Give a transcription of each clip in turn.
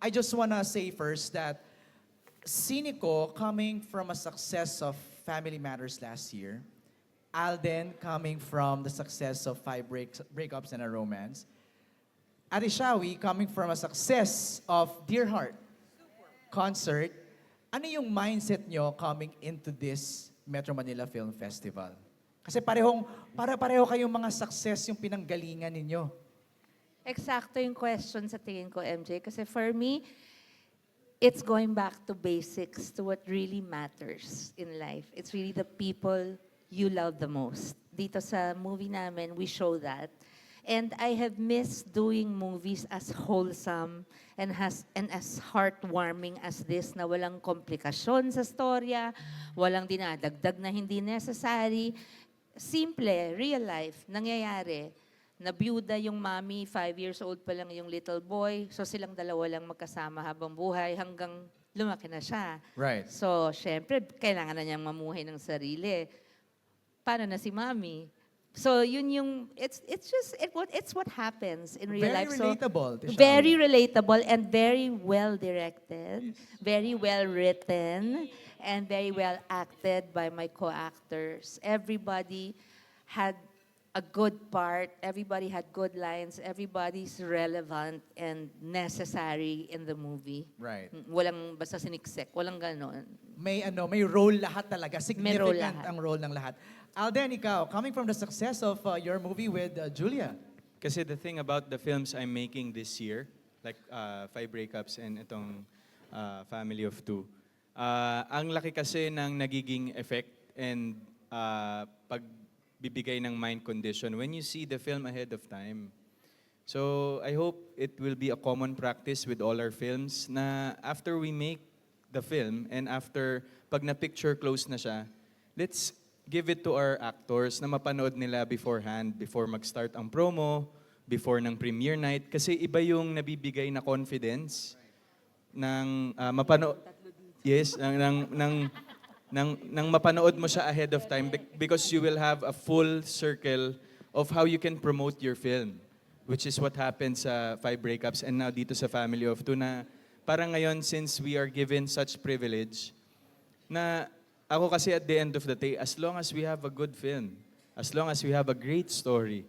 I just wanna say first that Sinico coming from a success of Family Matters last year, Alden coming from the success of breakups and a romance, Arishawi coming from a success of Dear Heart concert, ano yung mindset nyo coming into this Metro Manila Film Festival? Kasi pareho kayong mga success yung pinanggalingan ninyo. Eksakto yung question sa tingin ko, MJ. Kasi for me, it's going back to basics, to what really matters in life. It's really the people you love the most. Dito sa movie namin, we show that. And I have missed doing movies as wholesome and as heartwarming as this, na walang komplikasyon sa storya, walang dinadagdag na hindi necessary. Simple, real life, nangyayari. Nabiyuda yung mommy, 5 years old pa lang yung little boy. So silang dalawa lang magkasama habang buhay hanggang lumaki na siya. Right. So, syempre, kailangan na niyang mamuhay ng sarili. Paano na si mommy? So, yun yung, it's what happens in real life. Very relatable. So, very relatable and very well directed, very well written, and very well acted by my co-actors. Everybody had a good part, everybody had good lines, everybody's relevant and necessary in the movie. Right. Walang basta siniksek, walang ganon. May role lahat talaga. May role Significant lahat. ang role ng lahat. Alden, ikaw, coming from the success of your movie with Julia. Kasi the thing about the films I'm making this year, like Five Breakups and itong Family of Two, ang laki kasi ng nagiging effect and pagbibigay ng mind condition when you see the film ahead of time. So I hope it will be a common practice with all our films na after we make the film and after pag na-picture close na siya, let's give it to our actors na mapanood nila beforehand, before mag-start ang promo, before ng premiere night. Kasi iba yung nabibigay na confidence ng mapanood. Yes, ng mapanood mo siya ahead of time because you will have a full circle of how you can promote your film, which is what happened sa Five Breakups and now dito sa Family of Two na parang ngayon since we are given such privilege na ako kasi at the end of the day, as long as we have a good film, as long as we have a great story,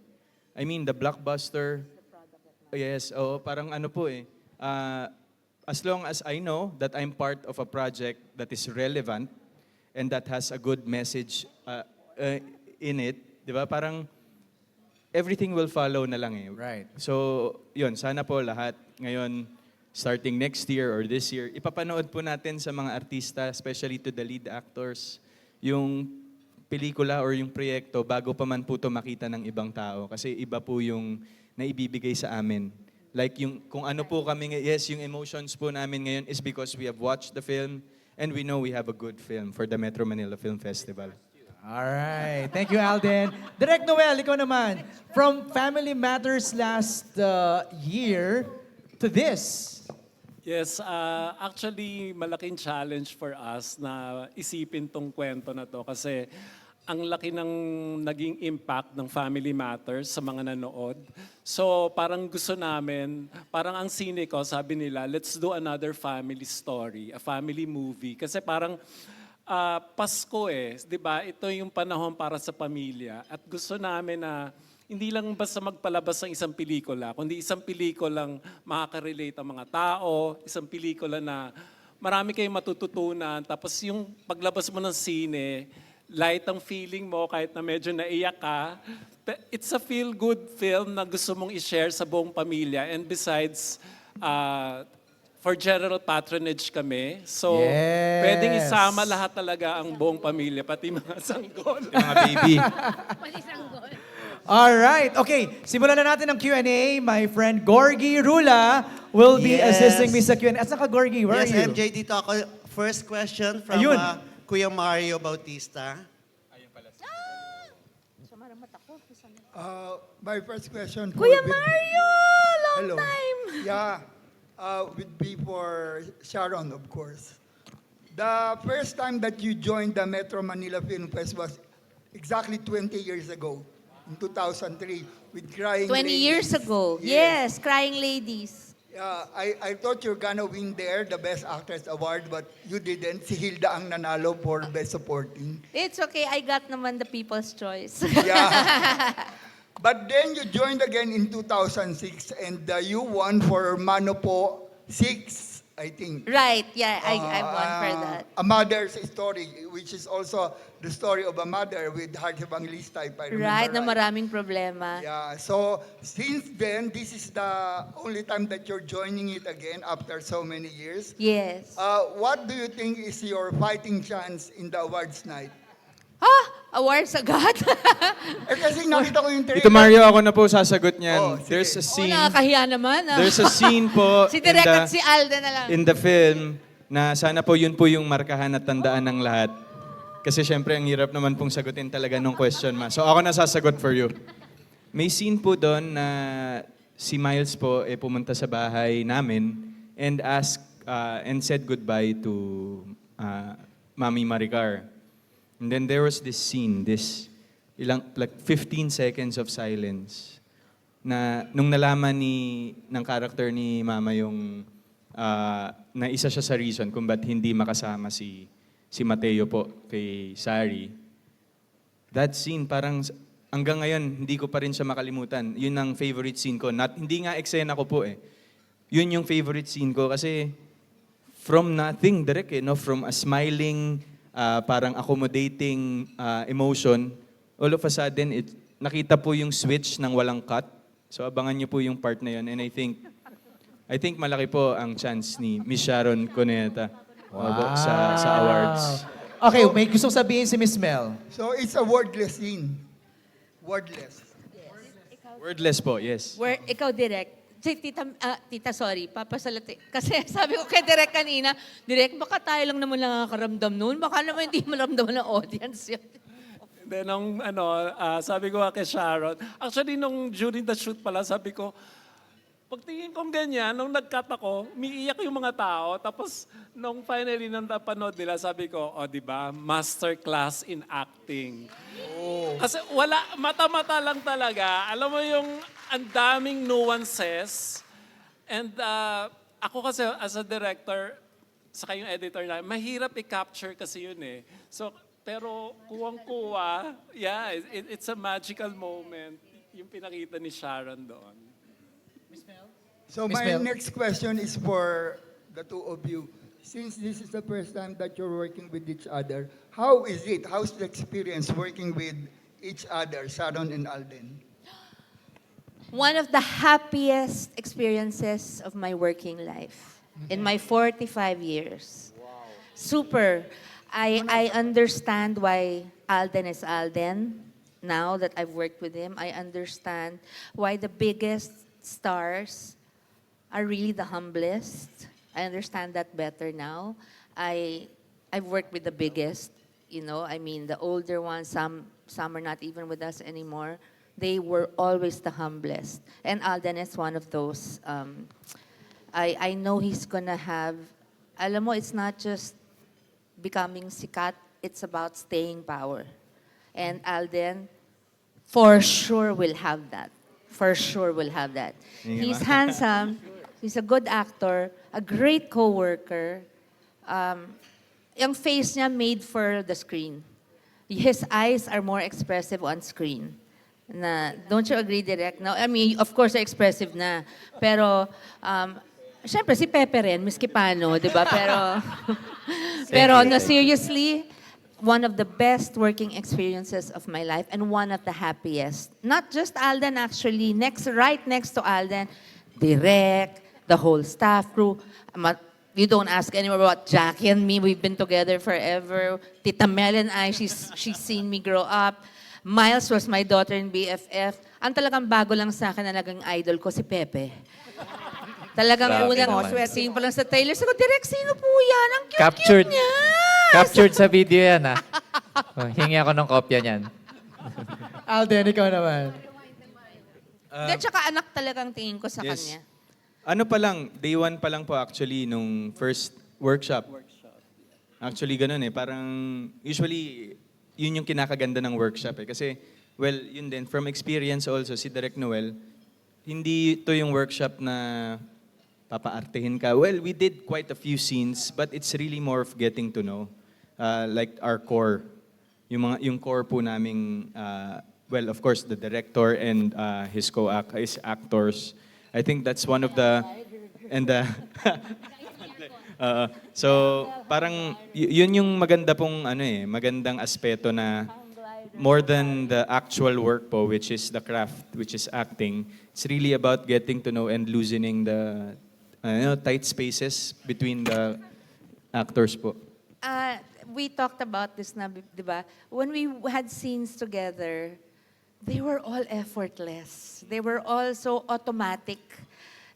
I mean, the blockbuster, yes, parang ano po as long as I know that I'm part of a project that is relevant and that has a good message in it, di ba? Parang everything will follow na lang eh. Right. So, yun, sana po lahat ngayon, starting next year or this year, ipapanood po natin sa mga artista, especially to the lead actors, yung pelikula or yung proyekto bago pa man po ito makita ng ibang tao. Kasi iba po yung naibibigay sa amin. Like yung, kung ano po kami, yes, yung emotions po namin ngayon is because we have watched the film and we know we have a good film for the Metro Manila Film Festival. All right. Thank you, Alden. Direct Noel, ikaw naman. From Family Matters last year to this. Yes, actually malaking challenge for us na isipin tong kwento na to kasi ang laki ng naging impact ng Family Matters sa mga nanood. So parang gusto namin, parang ang sine ko, sabi nila, let's do another family story, a family movie. Kasi parang Pasko di ba? Ito yung panahon para sa pamilya. At gusto namin na hindi lang basta magpalabas ng isang pelikula, kundi isang pelikulang makaka-relate ang mga tao, isang pelikula na marami kayong matututunan, tapos yung paglabas mo ng sine, light ang feeling mo kahit na medyo naiyak ka. It's a feel-good film na gusto mong i-share sa buong pamilya. And besides, for general patronage kami. So, Yes. pwedeng isama lahat talaga ang buong pamilya, pati mga sanggol. Yung mga baby. All right. Okay, simulan na natin ang Q&A. My friend Gorgie Rula will be Yes. assisting me sa Q&A. Asan ka, Gorgie? Where Yes, are you? MJ, dito ako. First question from Ayun. Kuya Mario Bautista. My first question Kuya Mario! Long Hello. time! Yeah, would be for Sharon, of course. The first time that you joined the Metro Manila Film Fest was exactly 20 years ago, in 2003, with Crying 20 years Ladies. ago. Yes, Crying Ladies. Yeah, I thought you're gonna win there, the Best Actress Award, but you didn't. Si Hilda ang nanalo for Best Supporting. It's okay, I got naman the people's choice. Yeah. But then you joined again in 2006 and you won for Manopo 6, I think. Right, yeah, I won for that. A Mother's Story, which is also the story of a mother with heart evangelista, if I remember Right, na maraming problema. Yeah, so since then, this is the only time that you're joining it again after so many years. Yes. What do you think is your fighting chance in the awards night? Awards agad? Kasi nakita ko yung trailer. Tito Mario, ako na po sasagot Oh, niyan. sige. There's a Oo, scene. nakakahiya naman. There's a scene po Si Direk at si Alden na lang. in the film na sana po yun po yung markahan at tandaan ng lahat. Kasi syempre, ang hirap naman pong sagutin talaga nung question, ma. So ako na sasagot for you. May scene po doon na si Miles po pumunta sa bahay namin and and said goodbye to Mami Maricar. And then there was this scene, like 15 seconds of silence na nung nalaman ng character ni Mama yung na isa siya sa reason kung ba't hindi makasama si Mateo po kay Sari. That scene parang hanggang ngayon hindi ko pa rin siya makalimutan. Yun ang favorite scene ko. Hindi nga eksena ko po eh. Yun yung favorite scene ko kasi from nothing direct no, from a smiling parang accommodating emotion, all of a sudden, nakita po yung switch ng walang cut. So abangan niyo po yung part na yun. And I think malaki po ang chance ni Miss Sharon Cuneta sa awards. Okay, may gustong sabihin si Miss Mel. So it's a wordless scene. Wordless. Wordless po, yes. Ikaw, Direk. Si tita, sorry, papasalati. Kasi sabi ko kay Direk kanina, Direk, baka tayo lang naman nakakaramdam noon. Baka naman hindi maramdaman ng audience yun. Then, sabi ko kay Sharon, actually, during the shoot pala, sabi ko, pagtingin kong ganyan, nung nag-cut ako, umiiyak yung mga tao. Tapos, nung finally, nang napanood nila, sabi ko, di ba, masterclass in acting. Kasi mata-mata lang talaga. Alam mo yung ang daming nuances. And ako kasi as a director, saka yung editor na, mahirap i-capture kasi yun eh. So, pero kuwang-kuwa, yeah, it's a magical moment yung pinakita ni Sharon doon. So Miss my Mel. next question is for the two of you. Since this is the first time that you're working with each other, how is it? How's the experience working with each other, Sharon and Alden? One of the happiest experiences of my working life in my 45 years. Wow. Super. I understand why Alden is Alden. Now that I've worked with him, I understand why the biggest stars are really the humblest. I understand that better now. I've worked with the biggest, I mean the older ones, some are not even with us anymore. They were always the humblest. And Alden is one of those. I know he's gonna have, alam mo, it's not just becoming sikat, it's about staying power. And Alden, for sure will have that. For sure will have that. He's handsome, he's a good actor, a great co-worker. Yung face niya made for the screen. His eyes are more expressive on screen. Don't you agree, Direk? No, I mean, of course, expressive na. Pero, syempre, si Pepe rin, miski paano, di ba? Pero no, seriously, one of the best working experiences of my life and one of the happiest. Not just Alden, actually. Right next to Alden, Direk, the whole staff crew. You don't ask anyone about Jackie and me. We've been together forever. Tita Mel and I, she's seen me grow up. Miles was my daughter in BFF. Ang talagang bago lang sa akin na naging idol ko, si Pepe. Talagang Grabe unang naman. scene pa lang sa trailer. Sabi ko, Direk, sino po yan? Ang Captured. cute-cute niya. Captured sa video yan, ah. Hingi ako ng kopya niyan. Alden, ikaw naman. At saka anak talagang tingin ko sa Yes. kanya. Ano pa lang, day one pa lang po actually nung first workshop. Actually ganun eh, parang usually yun yung kinakaganda ng workshop eh. Kasi, well, yun din, from experience also, si Direk Noel, hindi ito yung workshop na papaartehin ka. Well, we did quite a few scenes, but it's really more of getting to know. Like our core. Yung core po naming, well, of course, the director and his actors. I think that's one of the, and so parang yun yung maganda pong magandang aspeto na more than the actual work po, which is the craft, which is acting. It's really about getting to know and loosening the tight spaces between the actors po. We talked about this na, di ba? When we had scenes together, they were all effortless. They were all so automatic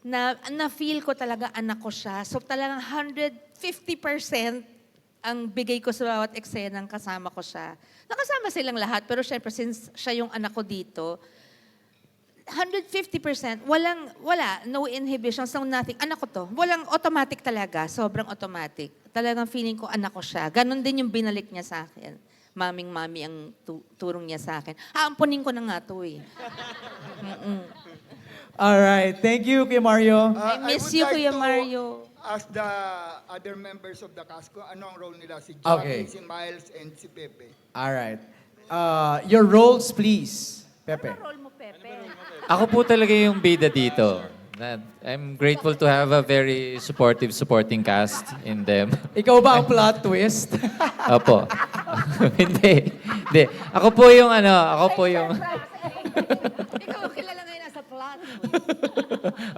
na feel ko talaga anak ko siya. So talagang 150% ang bigay ko sa bawat eksenang kasama ko siya. Nakasama silang lahat, pero syempre since siya yung anak ko dito, 150%, no inhibitions, no nothing. Anak ko to. Walang automatic talaga, sobrang automatic. Talagang feeling ko anak ko siya. Ganon din yung binalik niya sa akin. Maming-mami ang turong niya sa akin. Aampunin ko na nga to eh. Alright, thank you, Kuya Mario. I miss you, Kuya Mario. Ask the other members of the cast kung anong role nila, si Okay. Jackie, si Miles, and si Pepe. Alright. Your roles, please. Pepe. Role mo, Pepe. Ako po talaga yung bida dito. I'm grateful to have a very supporting cast in them. Ikaw ba ang plot twist? Opo. Hindi. Ako po yung Ikaw kilala ngayon nasa plot.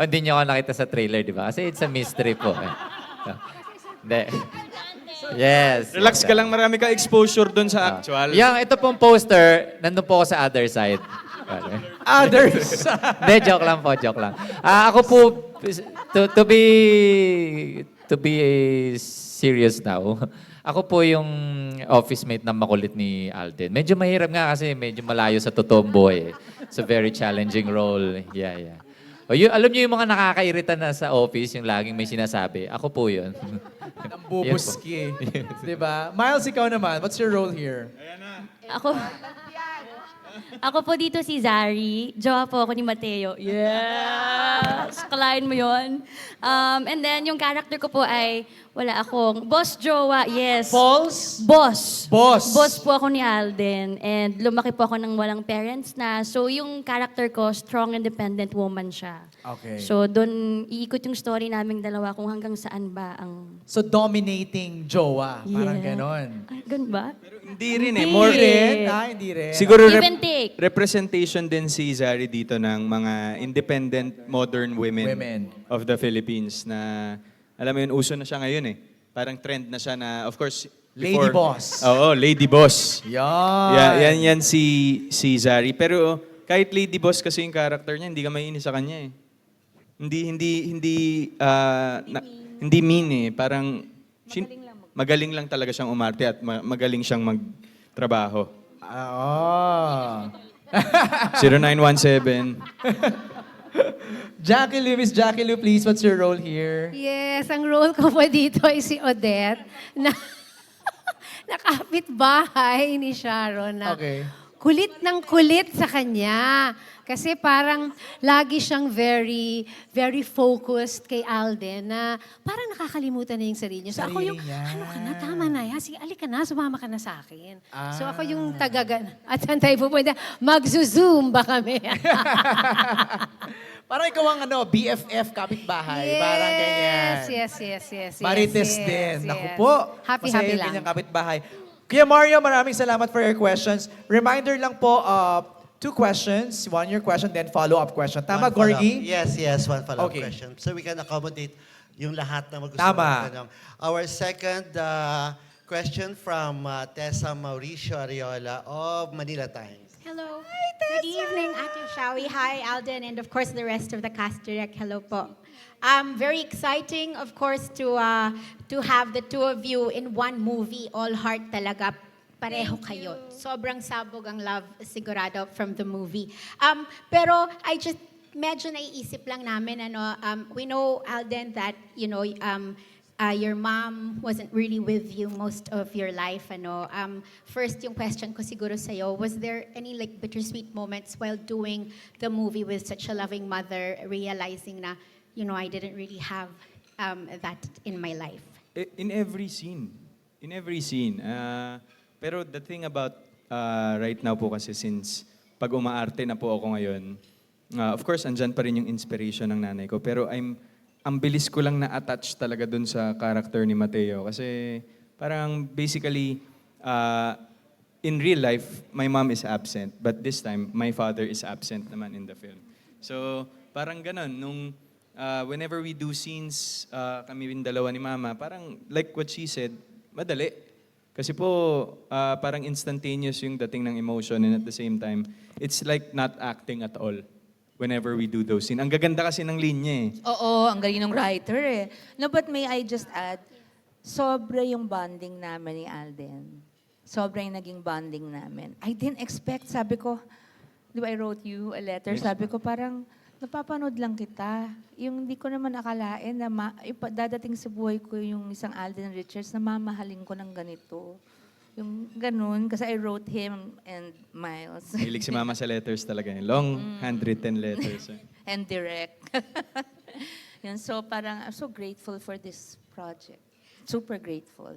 Hindi niyo ako nakita sa trailer, di ba? Kasi it's a mystery po. Hindi. Yes. Relax ka lang, marami ka exposure doon sa actual. Ito pong poster, nandun po ako sa other side. Others. Hindi, joke lang. Ako po, to be serious now, ako po yung office mate na makulit ni Alden. Medyo mahirap nga kasi medyo malayo sa totoong buhay. It's a very challenging role. Yeah. Alam niyo yung mga nakakairita na sa office, yung laging may sinasabi. Ako po yun. Ang bubuski. Diba? Miles, ikaw naman. What's your role here? Ako po dito si Zari. Jowa po ako ni Mateo. Yes! Kalain mo yon. And then, yung character ko po ay, wala akong, boss jowa, yes. False? Boss. Boss. Po ako ni Alden. And lumaki po ako ng walang parents na. So, yung character ko, strong, independent woman siya. Okay. So, doon iikot yung story naming dalawa kung hanggang saan ba ang... So, dominating jowa. Parang Yeah. ganon. Ay, ganun ba? Hindi rin eh. Hindi. More Hindi rin. siguro Give and take. representation din si Zari dito ng mga independent modern women of the Philippines na alam mo yun, uso na siya ngayon eh. Parang trend na siya na, of course, Lady boss. Oo, lady boss. Yan. Yan si Zari. Pero kahit lady boss kasi yung character niya, hindi ka mainis sa kanya eh. Hindi mean eh. Parang magaling lang talaga siyang umarte at magaling siyang magtrabaho. Oo. 0917. Jackie Lou, Miss Jackie Lou, please, what's your role here? Yes, ang role ko po dito ay si Odette na nakapit-bahay ni Sharon na Okay. kulit ng kulit sa kanya. Kasi parang lagi siyang very, very focused kay Alden na parang nakakalimutan na yung sarili niya. So ako yung, Sarili niya. ano ka na, tama na yan. Sige, alika na, sumama ka na sa akin. So ako yung Ah. tagagan. At saan tayo pupunta? Magzo-zoom ba kami? Parang ikaw ang BFF kapitbahay. Parang ganyan. Yes. Marites yes, din. yes. Naku po. Happy Masaya yung lang. kanyang kapitbahay. Kuya Mario, maraming salamat for your questions. Reminder lang po, 2 questions. 1 your question, then follow-up question. Tama, One follow-up. Gorgie? Yes, one follow-up Okay. question. So we can accommodate yung lahat na gusto Tama. mo. Our second question from Tessa Mauricio Ariola of Manila Times. Hello. Good evening, Ate Shawi. Hi, Alden, and of course the rest of the cast direct. Hello po. Very exciting, of course, to have the two of you in one movie. All heart talaga. Pareho kayo. Sobrang sabog ang love sigurado from the movie. Pero I just medyo naiisip lang namin we know, Alden, that your mom wasn't really with you most of your life. First, yung question ko siguro sa'yo, was there any bittersweet moments while doing the movie with such a loving mother, realizing na I didn't really have that in my life. In every scene. In every scene. Pero the thing about right now po kasi since pag umaarte na po ako ngayon, of course, andyan pa rin yung inspiration ng nanay ko. Pero ang bilis ko lang na-attach talaga dun sa character ni Mateo. Kasi parang basically, in real life, my mom is absent. But this time, my father is absent naman in the film. So parang ganon. Whenever we do scenes, kami yung dalawa ni Mama, parang like what she said, madali. Kasi po, parang instantaneous yung dating ng emotion and at the same time, it's like not acting at all whenever we do those scenes. Ang gaganda kasi ng linya eh. Oo, ang galing ng writer eh. No, but may I just add, sobra yung bonding namin ni Alden. Sobra yung naging bonding namin. I didn't expect, sabi ko, di ba I wrote you a letter, Yes, sabi ko parang, napapanood lang kita. Yung hindi ko naman akalain na dadating sa buhay ko yung isang Alden Richards na mamahalin ko ng ganito. Yung ganun, kasi I wrote him and Miles. Hilig si Mama sa letters talaga. Long handwritten letters. And direct. Yun, so parang I'm so grateful for this project. Super grateful.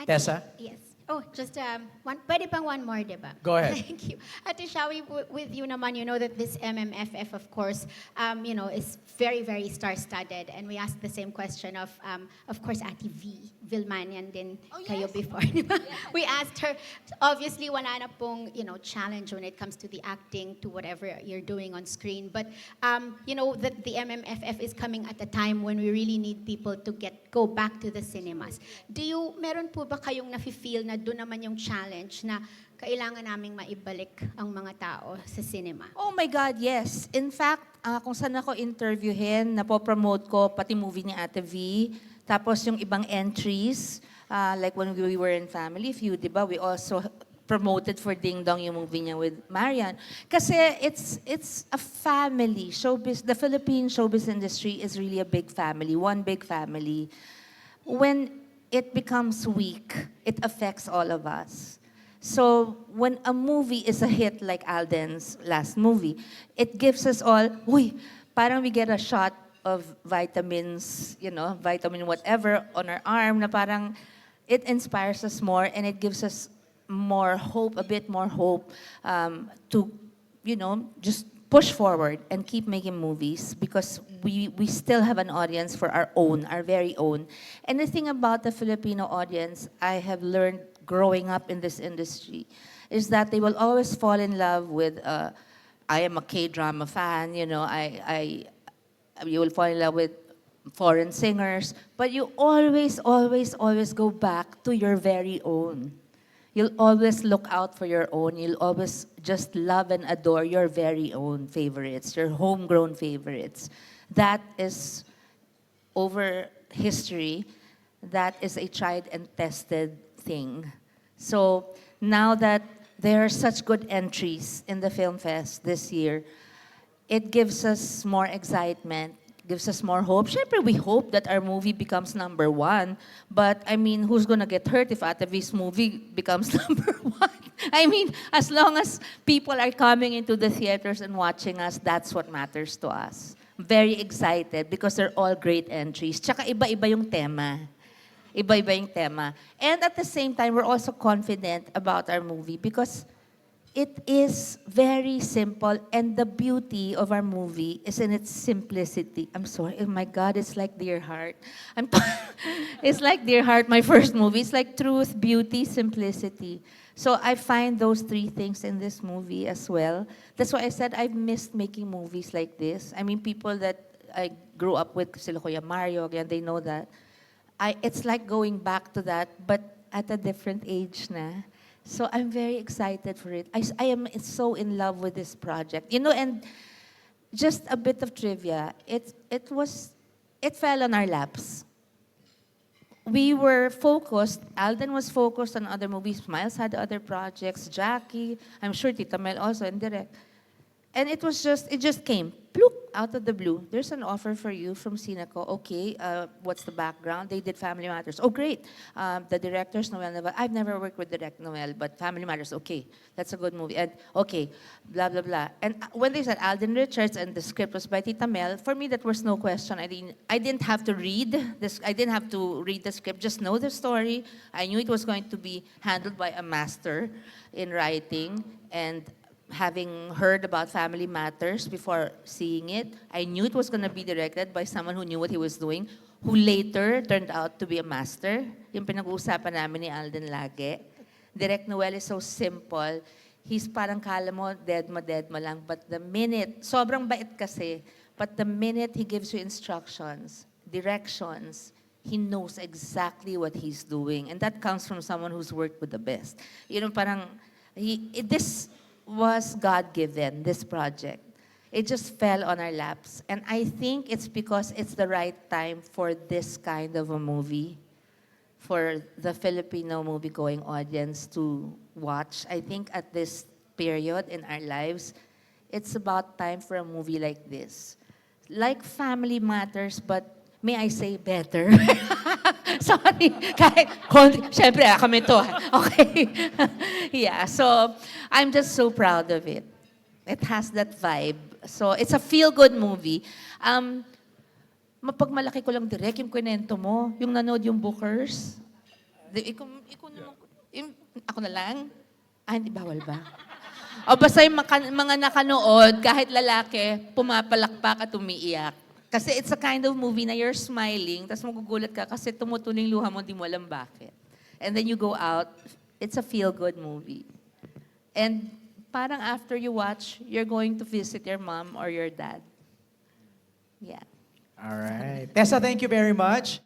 Tessa? Yes. Oh, just pwede pang one more, diba? Go ahead. Thank you. Ate, shall we, with you naman, you know that this MMFF, of course, is very, very star-studded. And we asked the same question of course, Ate Vilmanian din kayo before, diba? We asked her, obviously, wala na pong, challenge when it comes to the acting, to whatever you're doing on screen. But, that the MMFF is coming at a time when we really need people to go back to the cinemas. Meron po ba kayong nafe-feel na doon naman yung challenge na kailangan naming maibalik ang mga tao sa cinema? Oh my God, yes. In fact, kung saan ako interviewin, napopromote ko pati movie ni Ate V, tapos yung ibang entries, like when we were in Family Feud, di ba? We also promoted for Ding Dong yung movie niya with Marian. Kasi it's a family. Showbiz, the Philippine showbiz industry is really a big family, one big family. When it becomes weak, it affects all of us. So when a movie is a hit like Alden's last movie, it gives us all, parang we get a shot of vitamins, vitamin whatever on our arm na parang it inspires us more and it gives us more hope, a bit more hope to, just push forward and keep making movies because we still have an audience for our very own. And the thing about the Filipino audience, I have learned growing up in this industry, is that they will always fall in love with, I am a K-drama fan, you will fall in love with foreign singers, but you always, always, always go back to your very own. You'll always look out for your own. You'll always just love and adore your very own favorites, your homegrown favorites. That is, over history, that is a tried and tested thing. So now that there are such good entries in the Film Fest this year, it gives us more excitement, gives us more hope. Siyempre, we hope that our movie becomes #1. But, who's gonna get hurt if Ate V's movie becomes #1? As long as people are coming into the theaters and watching us, that's what matters to us. Very excited because they're all great entries. Tsaka iba-iba yung tema. Iba-iba yung tema. And at the same time, we're also confident about our movie because it is very simple, and the beauty of our movie is in its simplicity. I'm sorry, oh my God, it's like Dear Heart. It's like Dear Heart, my first movie. It's like truth, beauty, simplicity. So I find those three things in this movie as well. That's why I said I've missed making movies like this. People that I grew up with, sila Kuya Mario, again, they know that. It's like going back to that, but at a different age na. So I'm very excited for it. I am so in love with this project. And just a bit of trivia, it fell on our laps. We were focused, Alden was focused on other movies, Miles had other projects, Jackie, I'm sure Tita Mel also, and Direct. And it just came, pluk, out of the blue, there's an offer for you from Cineco. Okay, what's the background? They did Family Matters. Oh, great. The director's Noel Naval. I've never worked with Direct Noel, but Family Matters, okay. That's a good movie. And okay, blah, blah, blah. And when they said Alden Richards and the script was by Tita Mel, for me, that was no question. I didn't have to read this. I didn't have to read the script, just know the story. I knew it was going to be handled by a master in writing, and having heard about Family Matters before seeing it, I knew it was going to be directed by someone who knew what he was doing, who later turned out to be a master. Yung pinag-uusapan namin ni Alden lagi. Direct Noel is so simple. He's parang kala mo, dead mo lang. But the minute, sobrang bait kasi, but the minute he gives you instructions, directions, he knows exactly what he's doing. And that comes from someone who's worked with the best. You know, parang, this was God-given, this project. It just fell on our laps. And I think it's because it's the right time for this kind of a movie, for the Filipino movie-going audience to watch. I think at this period in our lives, it's about time for a movie like this. Like Family Matters, but may I say better? Sorry. Siyempre, kami to. Okay. Yeah, so I'm just so proud of it. It has that vibe. So it's a feel-good movie. Mapagmalaki ko lang direct yung kwento mo, yung nanood yung bookers. Ako na lang? Hindi, bawal ba? O basta yung mga nakanood, kahit lalaki, pumapalakpak at umiiyak. Kasi it's a kind of movie na you're smiling, tapos magugulat ka kasi tumutuloy yung luha mo, di mo alam bakit. And then you go out, it's a feel-good movie. And parang after you watch, you're going to visit your mom or your dad. Yeah. All right. Tessa, thank you very much.